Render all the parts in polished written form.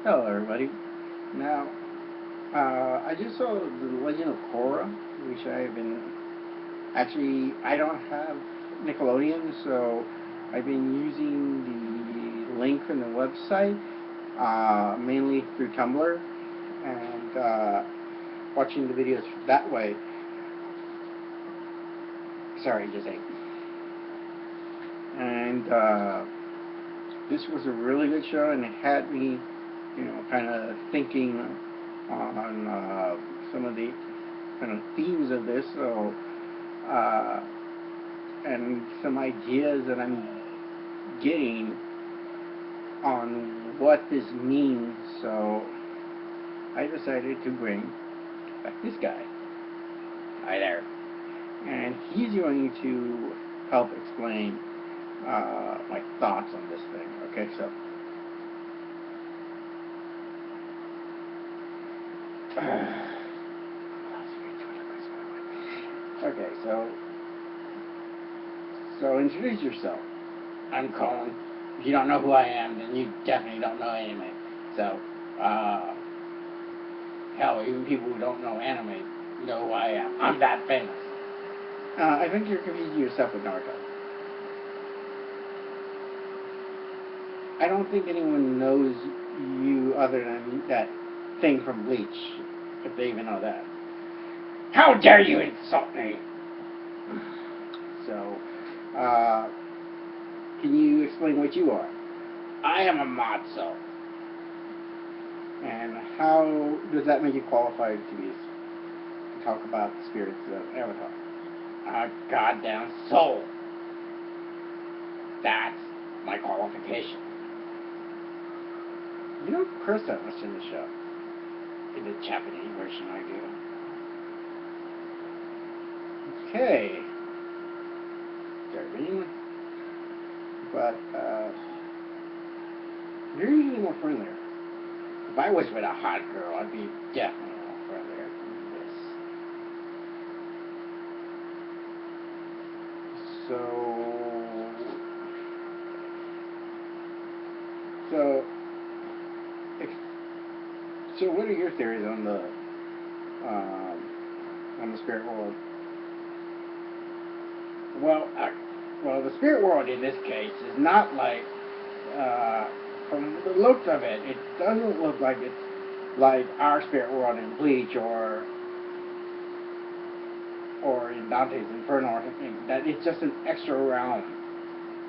Hello, everybody. Now, I just saw the Legend of Korra, which I've been actually. I don't have Nickelodeon, so I've been using the link from the website, mainly through Tumblr, and watching the videos that way. Sorry, just ate. And this was a really good show, and it had me, kind of thinking on some of the kind of themes of this. So, uh, and some ideas that I'm getting on what this means. So, I decided to bring back this guy. Hi there. And he's going to help explain my thoughts on this thing. Okay, so. Okay, so introduce yourself. I'm Colin. If you don't know who I am, then you definitely don't know anime. So, uh, hell, even people who don't know anime know who I am. I'm that famous. I think you're confusing yourself with Naruto. I don't think anyone knows you other than that thing from Bleach, if they even know that. How dare you insult me? So, uh, can you explain what you are? I am a Matzo. And how does that make you qualified to talk about the spirits of Avatar? A goddamn soul. That's my qualification. You don't curse that much in the show. In the Japanese version, I do. Okay. Darlene. But, you're usually more friendlier. If I was with a hot girl, I'd be definitely more friendlier than this. So, so, so what are your theories um, on the spirit world? Well, well, the spirit world in this case is not like, uh, from the look of it, it doesn't look like it's like our spirit world in Bleach or in Dante's Inferno or something. That it's just an extra realm,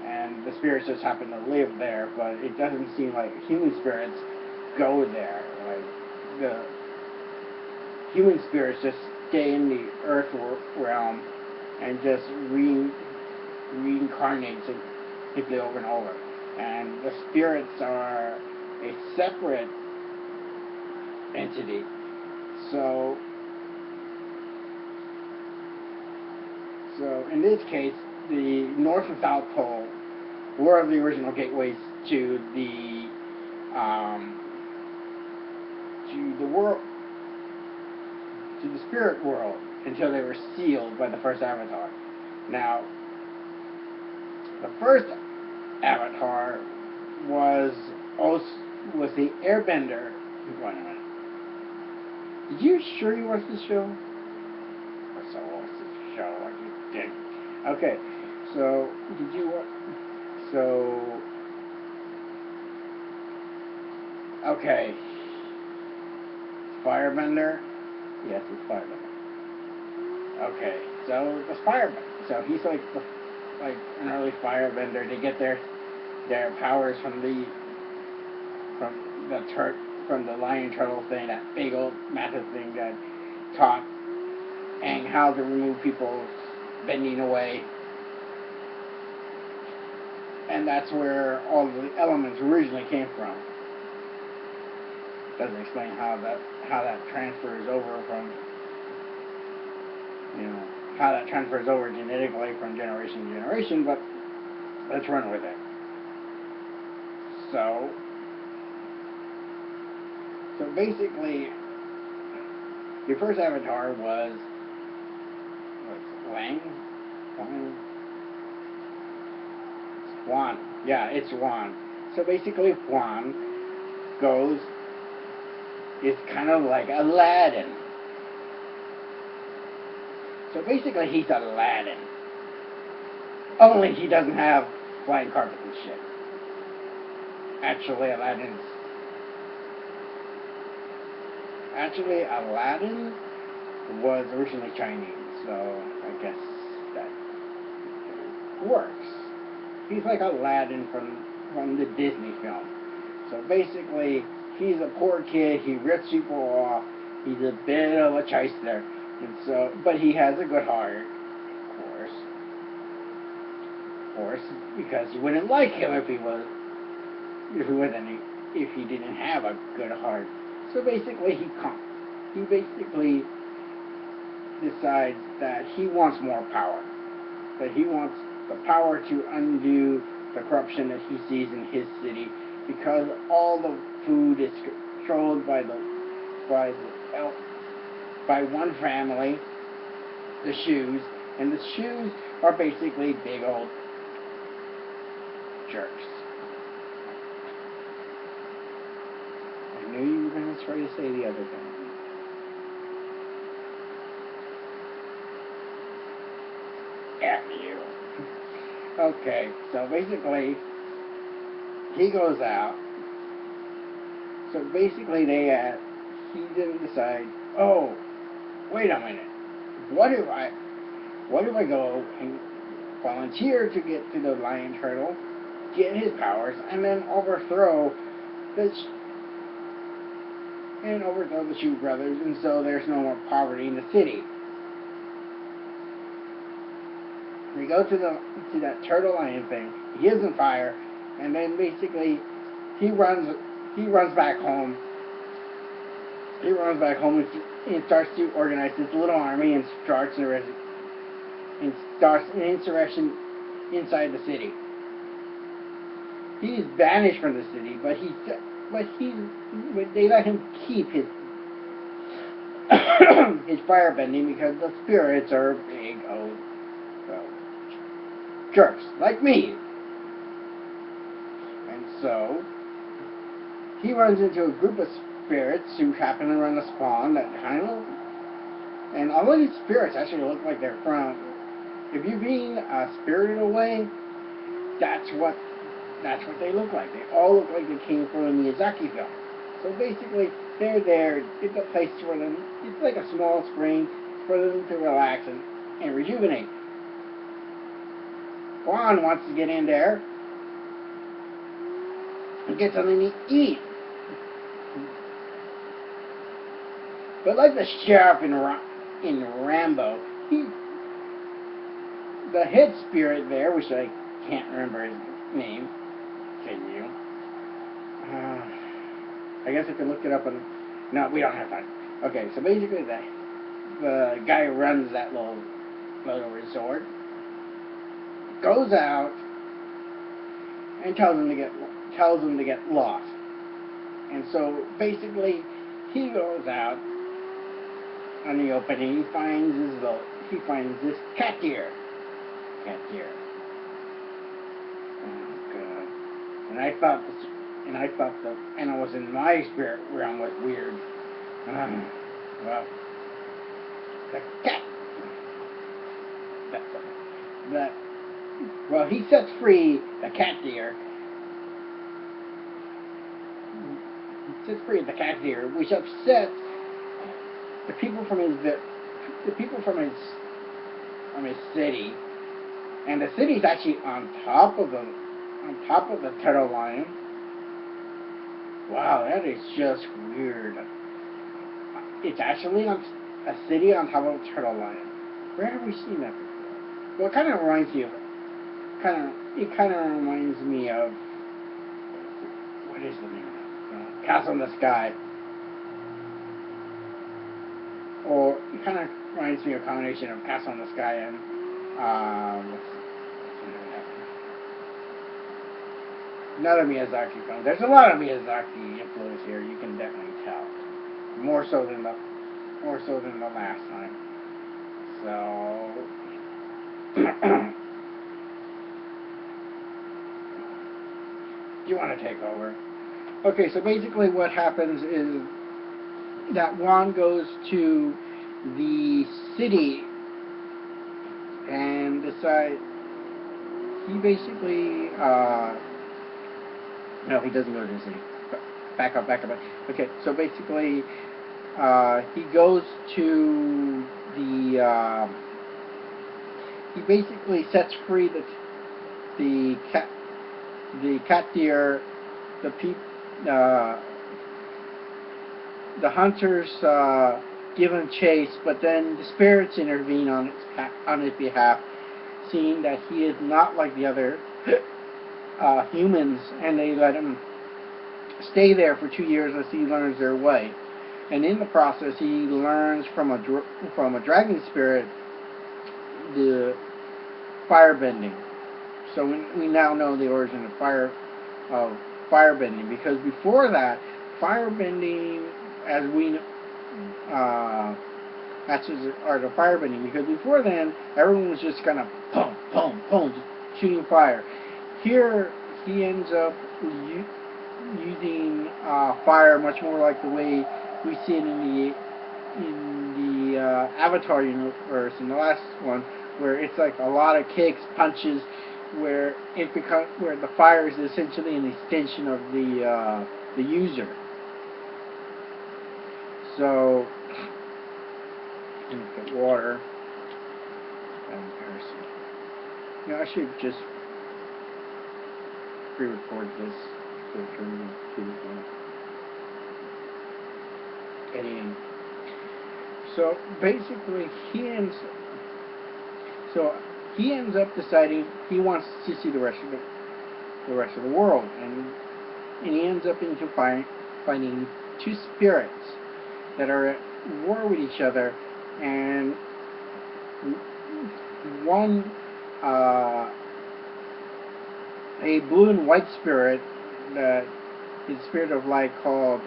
and the spirits just happen to live there. But it doesn't seem like human spirits go there. Like the human spirits just stay in the earth realm and just reincarnate simply over and over. And the spirits are a separate entity. So, so in this case, the North and South Pole were the original gateways to um, the world, to the spirit world, until they were sealed by the first Avatar. Now, the first Avatar was was the Airbender. Wait a minute. Did you sure you watched this show? Or so watched this show like you did. Okay, so did you? So okay, Firebender. Yes, it's Firebender. Okay, so the Firebender. So he's like an early Firebender. They get their powers from the from the lion turtle thing, that big old massive thing that taught Aang how to remove people bending away, and that's where all the elements originally came from. Doesn't explain how that transfers over from you know how that transfers over genetically from generation to generation, but let's run with it. So so basically, the first Avatar was Wang. Wang. Juan. Yeah, it's Juan. So basically, Juan goes is kind of like Aladdin. So basically, he's Aladdin. Only he doesn't have flying carpets and shit. Actually, Aladdin was originally Chinese, so I guess that works. He's like Aladdin from the Disney film. So basically, he's a poor kid. He rips people off. He's a bit of a shyster, and so, but he has a good heart, of course, because you wouldn't like him if he didn't have a good heart. So basically, he basically decides that he wants more power, that he wants the power to undo the corruption that he sees in his city, because all the food is controlled by one family, the shoes, and the shoes are basically big old jerks. I knew you were going to try to say the other thing. F you. Okay, so basically, he goes out. So basically, he didn't decide, oh, wait a minute, what if I go and volunteer to get to the lion turtle, get his powers, and then overthrow the Shoe Brothers, and so there's no more poverty in the city. We go to that turtle lion thing. He gives him fire, and then basically he runs back home. He runs back home and starts to organize this little army and starts an insurrection inside the city. He's banished from the city, but they let him keep his his firebending because the spirits are big old jerks like me. And so he runs into a group of spirits who happen to run a spawn that and all of these spirits actually look like they're from. If you're being spirited away, that's what they look like. They all look like they came from a Miyazaki film. So basically, they're there. It's a place for them. It's like a small spring for them to relax and rejuvenate. Juan wants to get in there and get something to eat. But like the sheriff in Rambo, the head spirit there, which I can't remember his name, can you? I guess I can look it up on... No, we don't have time. Okay, so basically the guy who runs that little resort goes out and tells him to get lost. And so basically he goes out on the opening. He finds this cat deer. Oh god. And I thought the animals in my spirit realm was weird. Well, the cat. Well, he sets free the cat deer. Which upsets the people from his city. And the city's actually on top of the turtle lion. Wow, that is just weird. It's actually a city on top of a turtle lion. Where have we seen that before? Well, it kind of reminds me of what is the name? Castle in the Sky. Or it kind of reminds me of a combination of Castle in the Sky and another Miyazaki film. There's a lot of Miyazaki influence here. You can definitely tell. More so than the last time. So do you want to take over? Okay, so basically what happens is that Juan goes to the city and decides he basically no, he doesn't go to the city. Back up. Okay, so basically he goes to the he basically sets free the cat deer, the the hunters give him chase, but then the spirits intervene on his behalf, seeing that he is not like the other humans, and they let him stay there for 2 years as he learns their way. And in the process, he learns from a dragon spirit the firebending. So we now know the origin of firebending, because before that, firebending, as we that's just art of firebending, because before then everyone was just kind of boom, shooting fire. Here he ends up using fire much more like the way we see it in the Avatar universe, in the last one, where it's like a lot of kicks, punches, where the fire is essentially an extension of the user. So, get water. I should just pre-record this for editing. So basically, he ends up deciding he wants to see the rest of the world, and he ends up into finding two spirits that are at war with each other, and one a blue and white spirit that is spirit of light called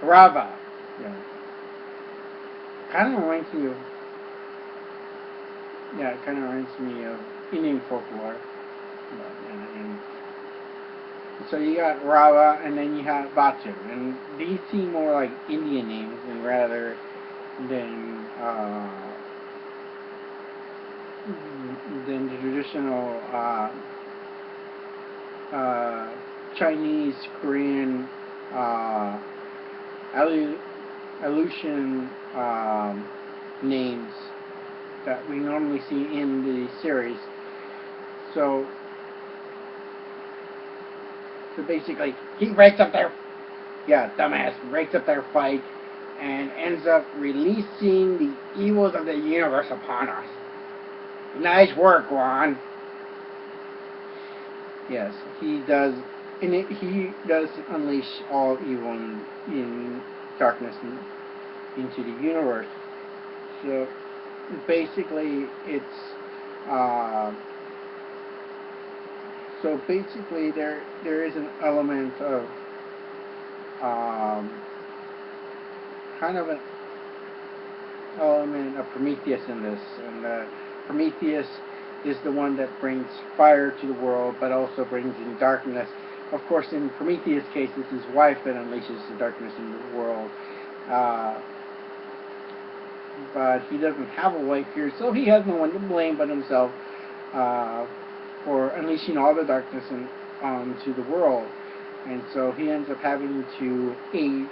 Raava. Yeah. Kind of reminds me of Indian folklore. And so you got Raava, and then you have Batu, and these seem more like Indian names rather than the traditional Chinese, Korean, Aleutian names that we normally see in the series. So basically, he breaks up their fight and ends up releasing the evils of the universe upon us. Nice work, Juan. Yes, he does. And he does unleash all evil in darkness into the universe. So basically, there is an element of kind of an element of Prometheus in this, and Prometheus is the one that brings fire to the world, but also brings in darkness. Of course, in Prometheus' case, it's his wife that unleashes the darkness in the world. But he doesn't have a wife here, so he has no one to blame but himself for unleashing all the darkness onto the world. And so he ends up having to aid,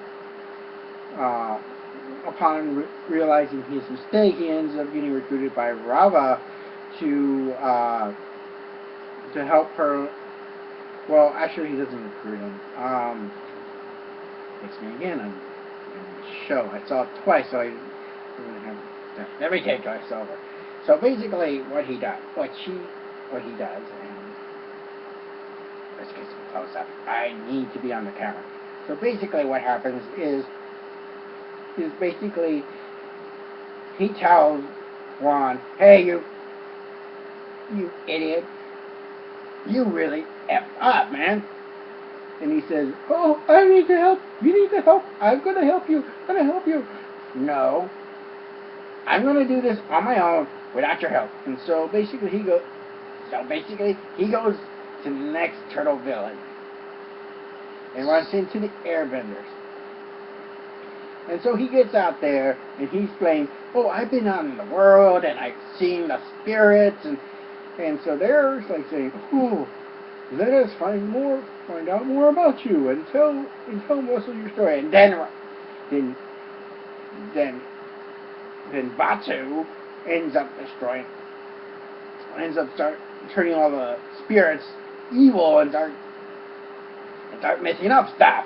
upon realizing his mistake, he ends up getting recruited by Raava to help her. Well, actually, he doesn't recruit him. Takes me again on the show. I saw it twice, so I didn't have. Let me take twice over. So basically, what he does, and let's get some close up. I need to be on the camera. So basically, what happens is basically he tells Juan, "Hey, you idiot. You really effed up, man." And he says, "Oh, I need to help. You need to help. I'm going to help you. No. I'm going to do this on my own. without your help. And so basically he goes to the next turtle village and runs into the airbenders. And so he gets out there and he's playing, oh, I've been out in the world and I've seen the spirits, and so they're like saying, oh, let us find out more about you and tell us of your story. And then Batu ends up turning all the spirits evil and start messing up stuff.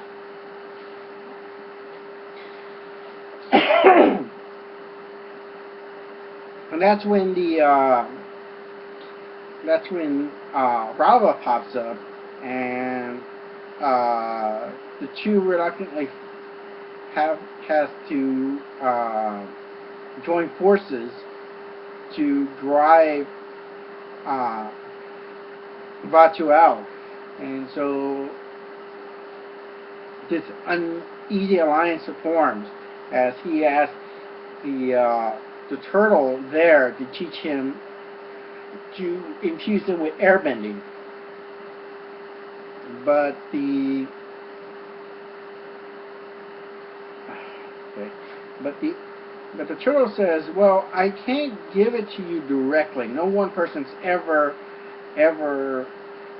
And that's when Raava pops up, and the two reluctantly has to join forces to drive Batu out. And so this uneasy alliance forms as he asks the turtle there to teach him, to infuse him with airbending. But the turtle says, well, I can't give it to you directly. No one person's ever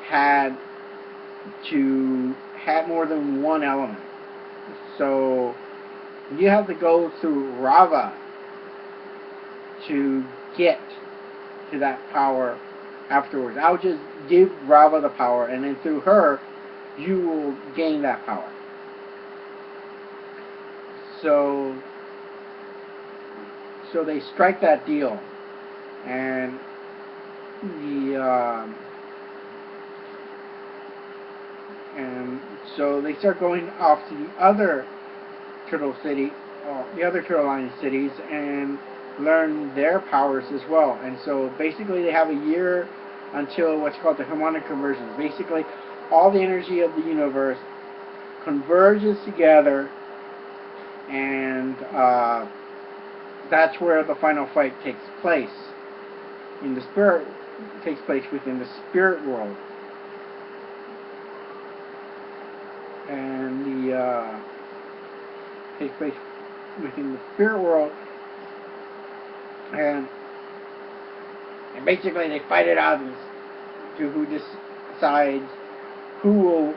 had more than one element. So you have to go through Raava to get to that power afterwards. I'll just give Raava the power, and then through her you will gain that power. So they strike that deal, and so they start going off to the other turtle line cities, and learn their powers as well. And so basically they have a year until what's called the harmonic conversion. Basically all the energy of the universe converges together, and that's where the final fight takes place. Within the spirit world. And takes place within the spirit world, and basically they fight it out as to who decides who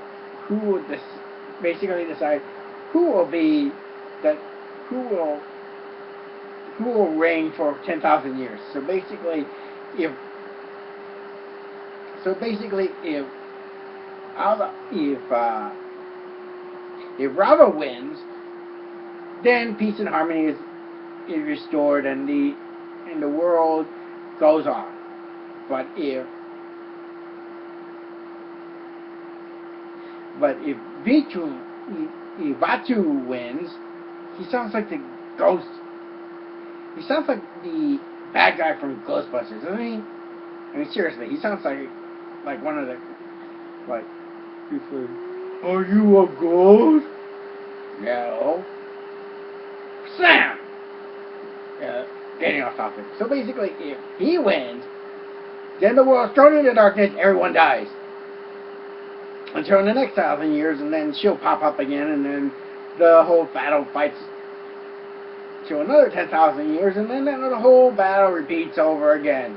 will reign for 10,000 years. So basically if Raava wins, then peace and harmony is restored, and the world goes on. But if Batu wins, he sounds like the ghost. He sounds like the bad guy from Ghostbusters, doesn't he? I mean, seriously, he sounds like one of the, like, he's like, are you a ghost? No. Slam! Getting off topic. So basically, if he wins, then the world's thrown into darkness, everyone dies. Until the next 1,000 years, and then she'll pop up again, and then the whole battle fights to another 10,000 years, and then the whole battle repeats over again.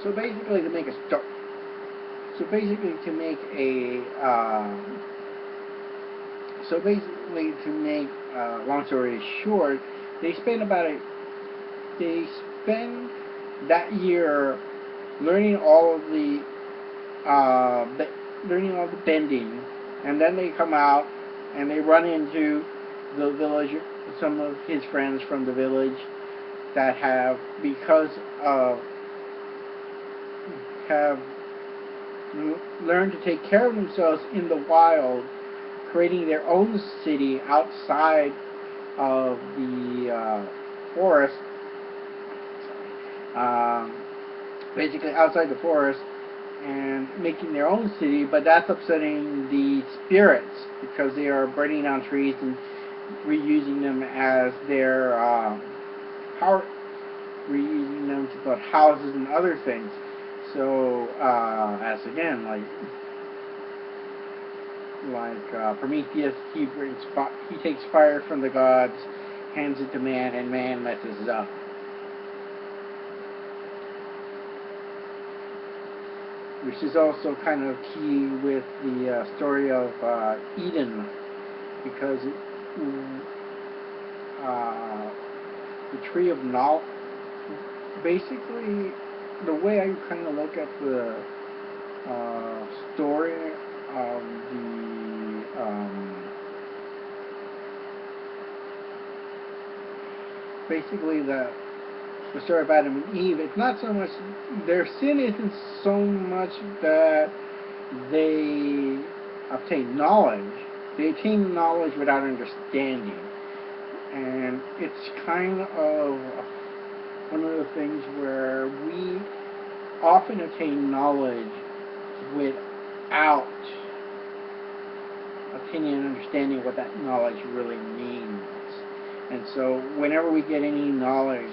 So basically, to make long story short, they spend that year learning all the bending, and then they come out and they run into the village, some of his friends from the village that have learned to take care of themselves in the wild, creating their own city outside of the forest. Basically outside the forest, and making their own city, but that's upsetting the spirits because they are burning down trees and reusing them as their power, reusing them to build houses and other things. So, as again, Prometheus, he takes fire from the gods, hands it to man, and man messes it up. Which is also kind of key with the story of Eden, because the tree of knowledge, basically, the way I kind of look at the story of basically the story of Adam and Eve, it's not so much, their sin isn't so much that they obtain knowledge. They attain knowledge without understanding. And it's kind of one of the things where we often attain knowledge without attaining and understanding what that knowledge really means. And so whenever we get any knowledge,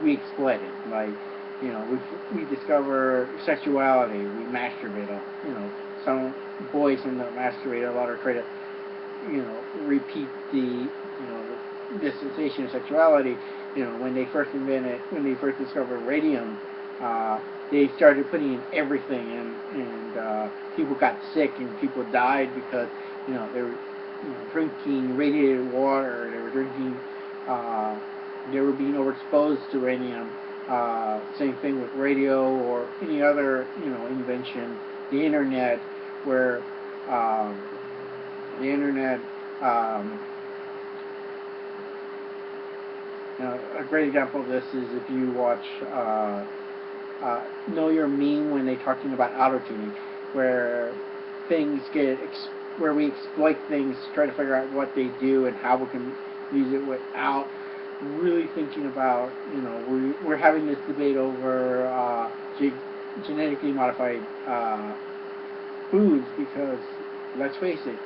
we exploit it. Like, we discover sexuality, we masturbate. Some boys end up masturbating a lot, or try to, repeat the sensation of sexuality. When they first discovered radium, they started putting in everything, and people got sick and people died because they were drinking radiated water. They were being overexposed to radium. Same thing with radio or any other invention. The internet, where the internet, a great example of this is if you watch Know Your Meme, when they're talking about auto-tuning, where where we exploit things to try to figure out what they do and how we can use it without really thinking about, we're having this debate over genetically modified foods, because let's face it,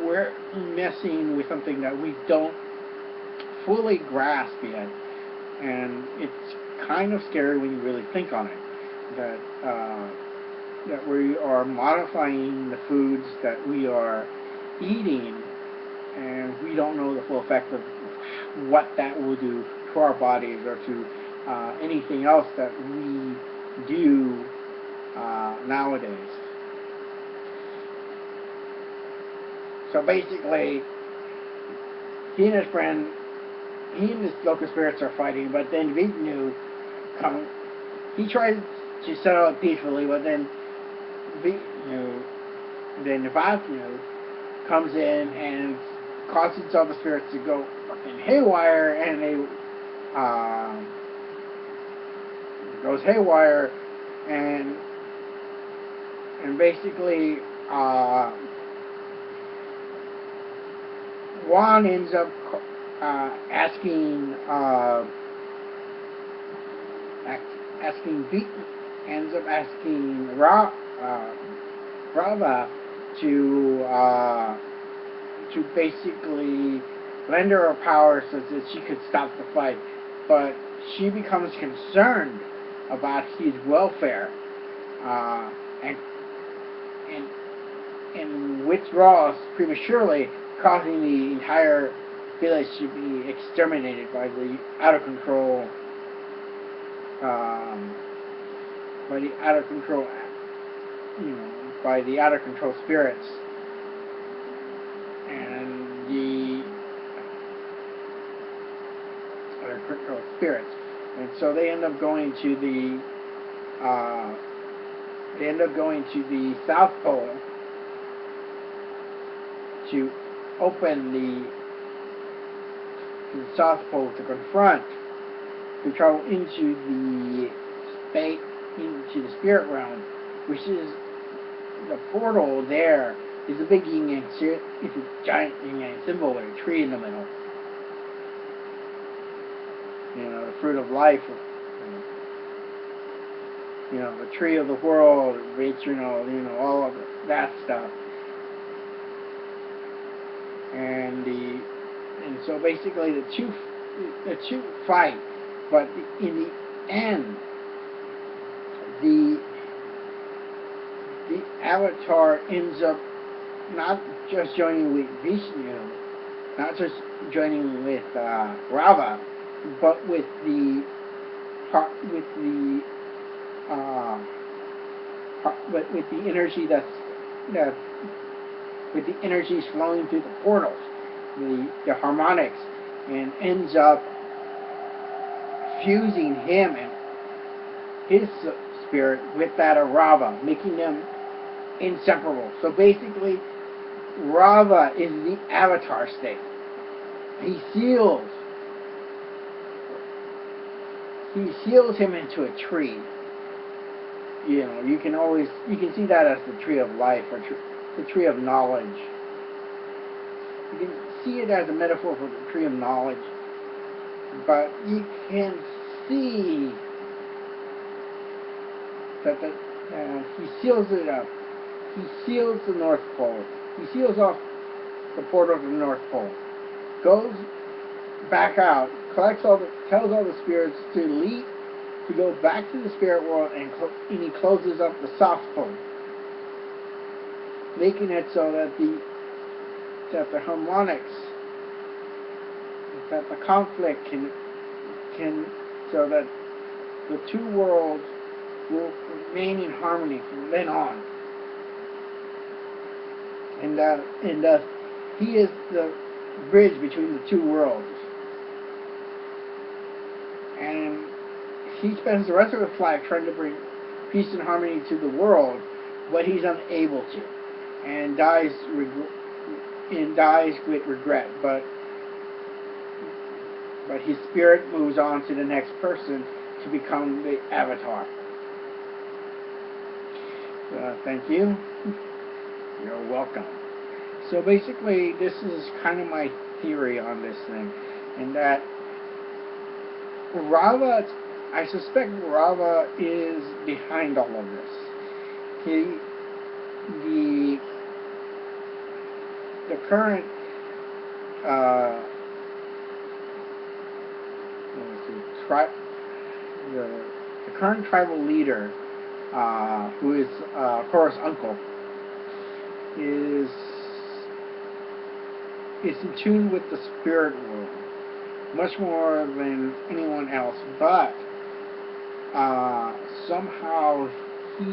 we're messing with something that we don't fully grasp yet, and it's kind of scary when you really think on it, that we are modifying the foods that we are eating, and we don't know the full effect of what that will do to our bodies or to anything else that we do nowadays. So basically, he and his friend, he and his local spirits are fighting, but then Vishnu comes. He tries to settle it peacefully, but then Vishnu comes in and causes all the spirits to go fucking haywire, and they goes haywire, and basically Juan ends up asking Raava to basically lend her power so that she could stop the fight, but she becomes concerned about his welfare, and withdraws prematurely, causing the entire village to be exterminated by the out of control spirits and the out of control spirits. And so they end up going to the South Pole to open the South Pole to travel into the spirit realm, which is the portal. There is a big it's a giant yin yang symbol with a tree in the middle. The fruit of life. the tree of the world, which, all of that stuff. And so basically the two fight, but in the end, the Avatar ends up not just joining with Vishnu, not just joining with Raava, but with the energy that with the energies flowing through the portals, the harmonics, and ends up fusing him and his spirit with that of Raava, making them inseparable. So basically, Raava is the avatar state. He seals him into a tree. You can see that as the tree of life, or the tree of knowledge. You can see it as a metaphor for the tree of knowledge, but you can see that he seals it up. He seals the North Pole. He seals off the portal to the North Pole. Goes back out, tells all the spirits to go back to the spirit world, and he closes up the South Pole, making it so that the harmonics, that the conflict can so that the two worlds will remain in harmony from then on. And he is the bridge between the two worlds. And he spends the rest of his life trying to bring peace and harmony to the world, but he's unable to, and dies with regret. But his spirit moves on to the next person to become the avatar. Thank you. You're welcome. So basically, this is kind of my theory on this thing, and that Raava, I suspect Raava is behind all of this. The current the current tribal leader, who is Korra's uncle, is in tune with the spirit world much more than anyone else, but somehow he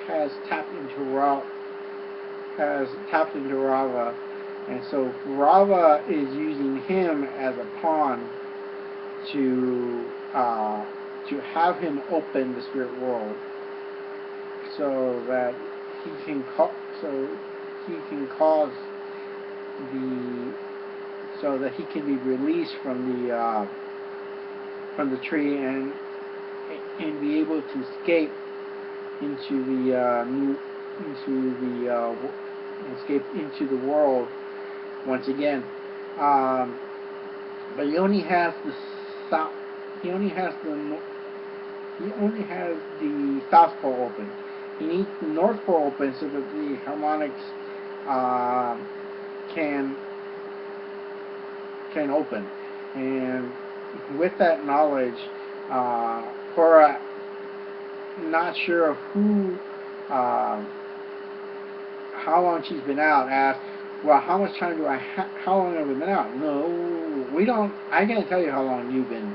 has tapped into Raava, and so Raava is using him as a pawn to have him open the spirit world, so that he can be released from the tree, and be able to escape into the world once again. But he only has the South Pole open. He needs the North Pole open so that the harmonics can open. And with that knowledge, Korra, not sure of how long she's been out, asked, well, how much time how long have we been out? No, we don't. I can't tell you how long you've been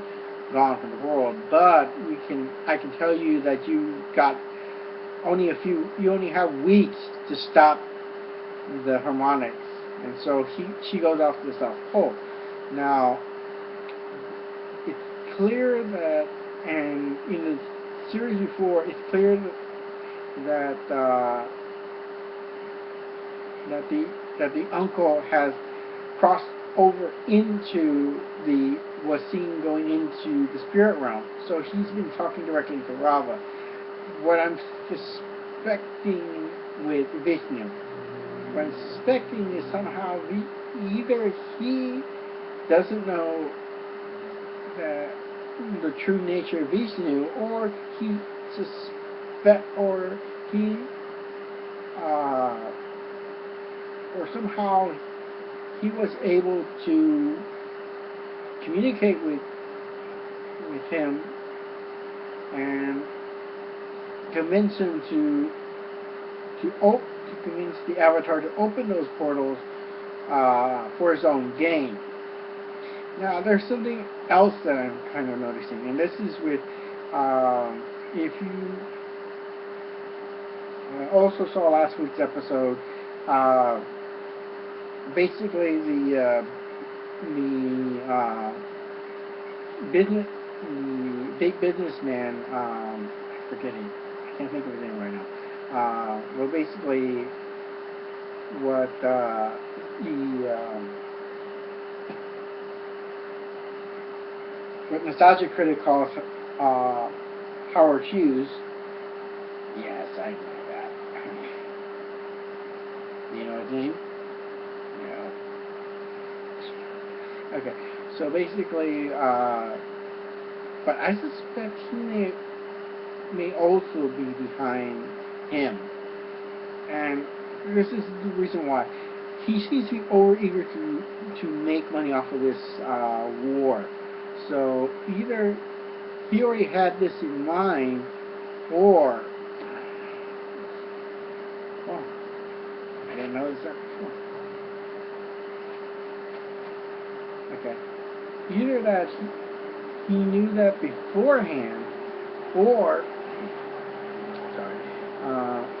gone from the world, but I can tell you that you only have weeks to stop the harmonics. And so she goes off to the South Pole. Now, it's clear that, and in the series before, it's clear that the uncle has crossed over into was seen going into the spirit realm. So he's been talking directly to Raava. What I'm suspecting with Vishnu, what I'm suspecting is somehow either he doesn't know the true nature of Vishnu, or that, or he, or somehow he was able to communicate with him and convince him to convince the Avatar to open those portals for his own gain. Now, there's something else that I'm kind of noticing, and this is with if you also saw last week's episode. Basically, the big businessman, I'm forgetting, I can't think of his name right now. Well, basically, what what Nostalgia Critic calls Howard Hughes. Yes, I know that. You know his name? No. Okay, so basically, but I suspect he may also be behind him, and this is the reason why. He seems to be overeager to make money off of this war. So either he already had this in mind, or oh, I didn't notice that before. Okay, either that he knew that beforehand, or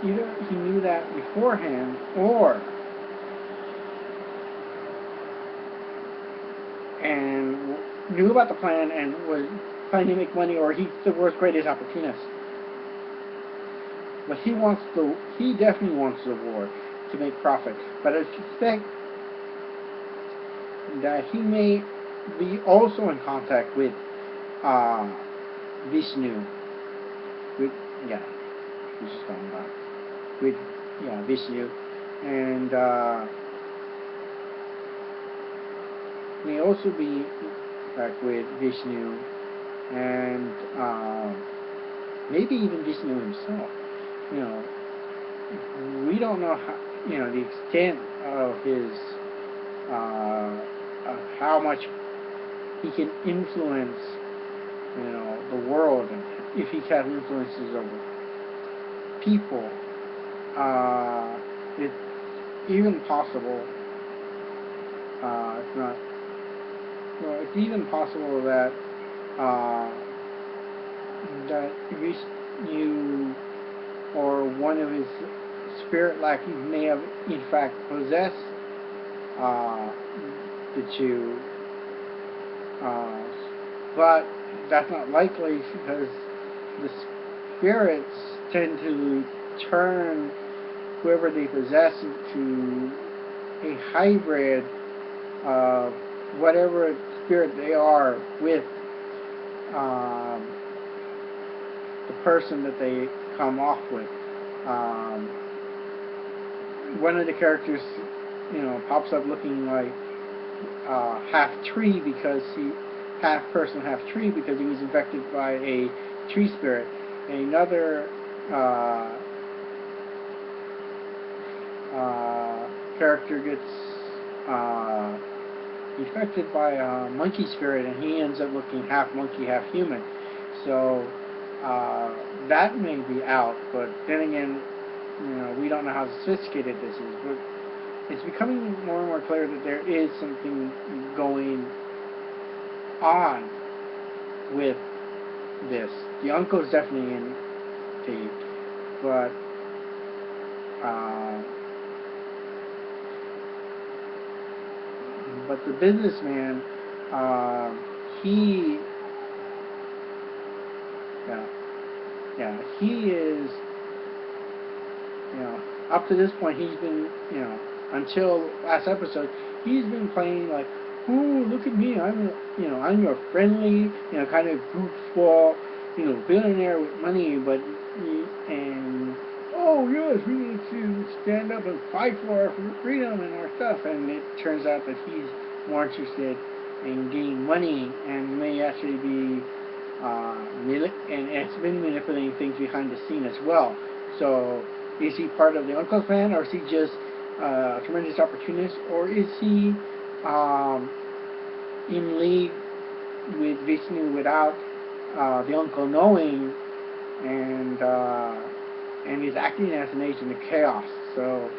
either he knew that beforehand, or and knew about the plan and was planning to make money, or he's the world's greatest opportunist. But he definitely wants the war to make profit. But I suspect that he may be also in contact with Vishnu. With who's just talking about? With Vishnu, and may also be back with Vishnu, and maybe even Vishnu himself. You know, we don't know how, the extent of his of how much he can influence, the world, and if he has influences over people. It's even possible. It's not. Well, it's even possible that that Vishnu or one of his spirit lackeys may have in fact possessed the two, but that's not likely because the spirits tend to turn whoever they possess into a hybrid of whatever spirit they are with the person that they come off with. One of the characters, pops up looking like half tree because half person, half tree because he was infected by a tree spirit. Another character gets infected by a monkey spirit, and he ends up looking half monkey, half human. So that may be out, but then again, we don't know how sophisticated this is. But it's becoming more and more clear that there is something going on with this. The uncle's definitely in tape, but the businessman, he is, up to this point, he's been, until last episode, he's been playing like, oh, look at me, I'm your friendly, kind of goofball, billionaire with money, but, and, oh, yes, we need to stand up and fight for our freedom and our stuff, and it turns out that he's more interested in getting money and may actually be and it's been manipulating things behind the scene as well. So is he part of the Uncle clan, or is he just a tremendous opportunist, or is he in league with Vishnu without the uncle knowing, and is acting as an agent of chaos? So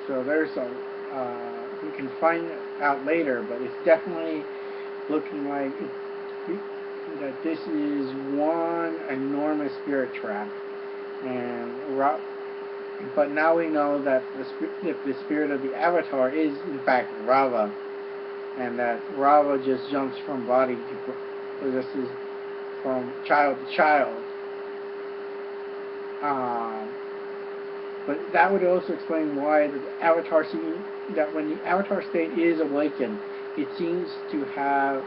there's a we can find out later, but it's definitely looking like that this is one enormous spirit trap, and but now we know that the spirit of the Avatar is in fact Raava, and that Raava just jumps from body to possesses from child to child. But that would also explain why the Avatar that when the Avatar state is awakened, it seems to have,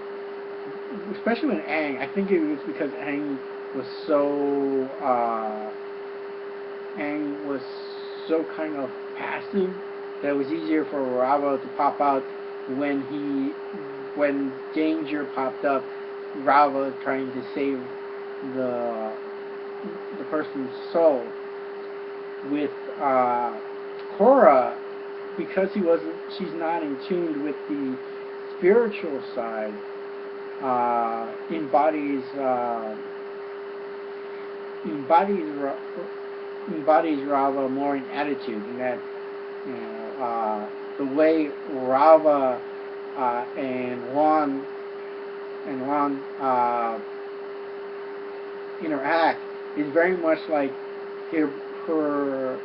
especially when Aang, I think it was because Aang was so kind of passive that it was easier for Raava to pop out when danger popped up. Raava trying to save the person's soul. With Korra, because she's not in tune with the spiritual side, embodies Raava more in attitude, in that the way Raava and Wan interact is very much like her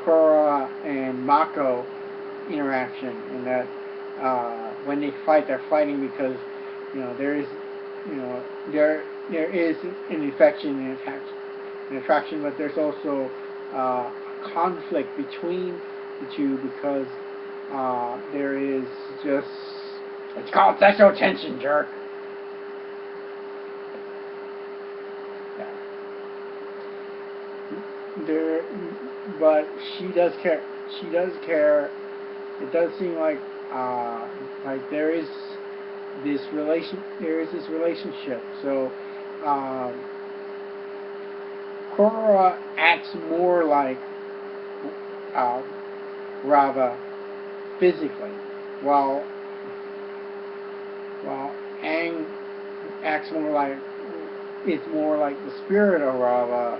Korra and Mako interaction, in that when they fight, they're fighting because there is an affection and an attraction, but there's also conflict between the two, because there is just, it's called sexual tension, jerk. But she does care. She does care. It does seem like there is this relationship. So Korra acts more like Raava physically, while Aang acts more like, it's more like the spirit of Raava.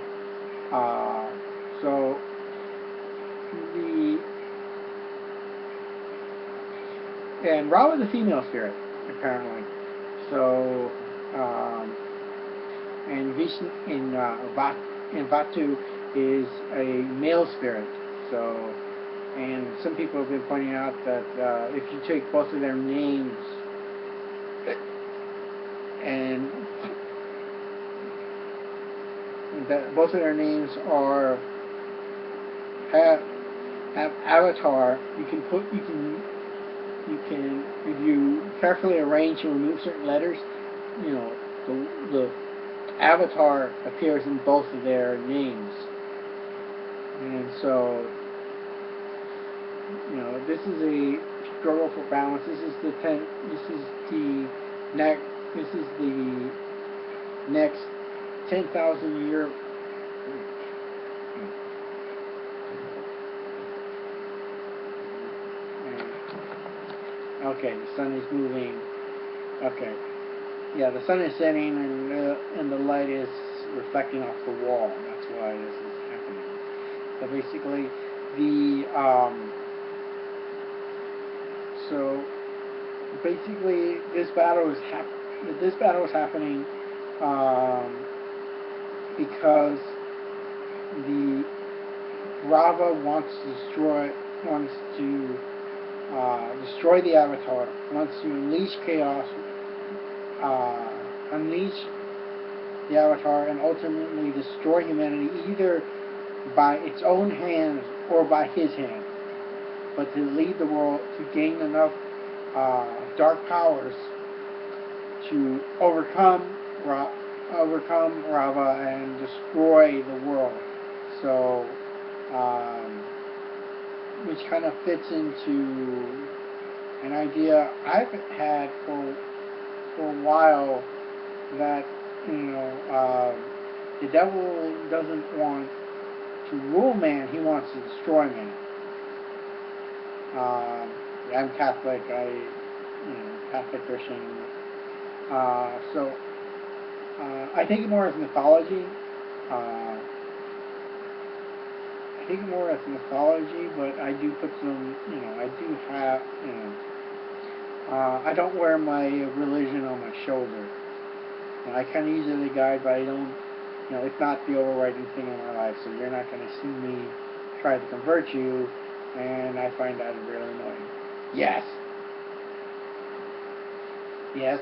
So and Raava is a female spirit, apparently. So and Vishnu in Vatu is a male spirit. So, and some people have been pointing out that if you take both of their names and that both of their names have Avatar, you can if you carefully arrange and remove certain letters, the Avatar appears in both of their names. And so this is a struggle for balance. This is the next 10,000 year. Okay, the sun is moving. Okay, yeah, the sun is setting, and the light is reflecting off the wall. That's why this is happening. So basically, this battle is happening because the Raava wants to destroy the Avatar, wants to unleash chaos, unleash the Avatar, and ultimately destroy humanity, either by its own hands or by his hand. But to lead the world, to gain enough dark powers to overcome Raava and destroy the world. So, which kind of fits into an idea I've had for a while that, the devil doesn't want to rule man, he wants to destroy man. I'm Catholic, Catholic Christian. So I take it more as mythology. But I do put some, I do have, I don't wear my religion on my shoulder. I kind of easily guide, but I don't, it's not the overriding thing in my life, so you're not going to see me try to convert you, and I find that really annoying. Yes,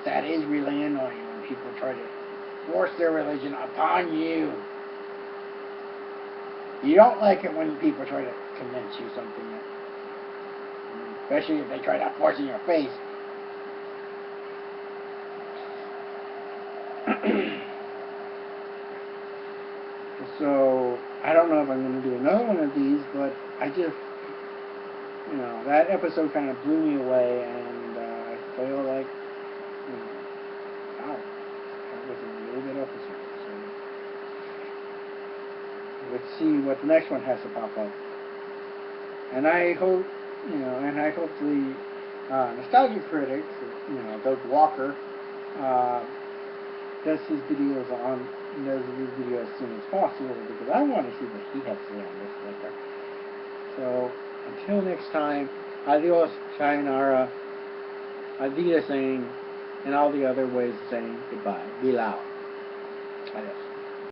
that is really annoying when people try to force their religion upon you. You don't like it when people try to convince you something, especially if they try to force it in your face. So, I don't know if I'm going to do another one of these, but I just, that episode kind of blew me away, and I feel like, wow, that was a really good episode. So, let's see what the next one has to pop up. And I hope, the Nostalgia Critic, Doug Walker, does his videos as soon as possible, because I want to see what he has to say on this letter. So, until next time, adios, sayonara, Avida saying, and all the other ways of saying goodbye. Bilao. Adios.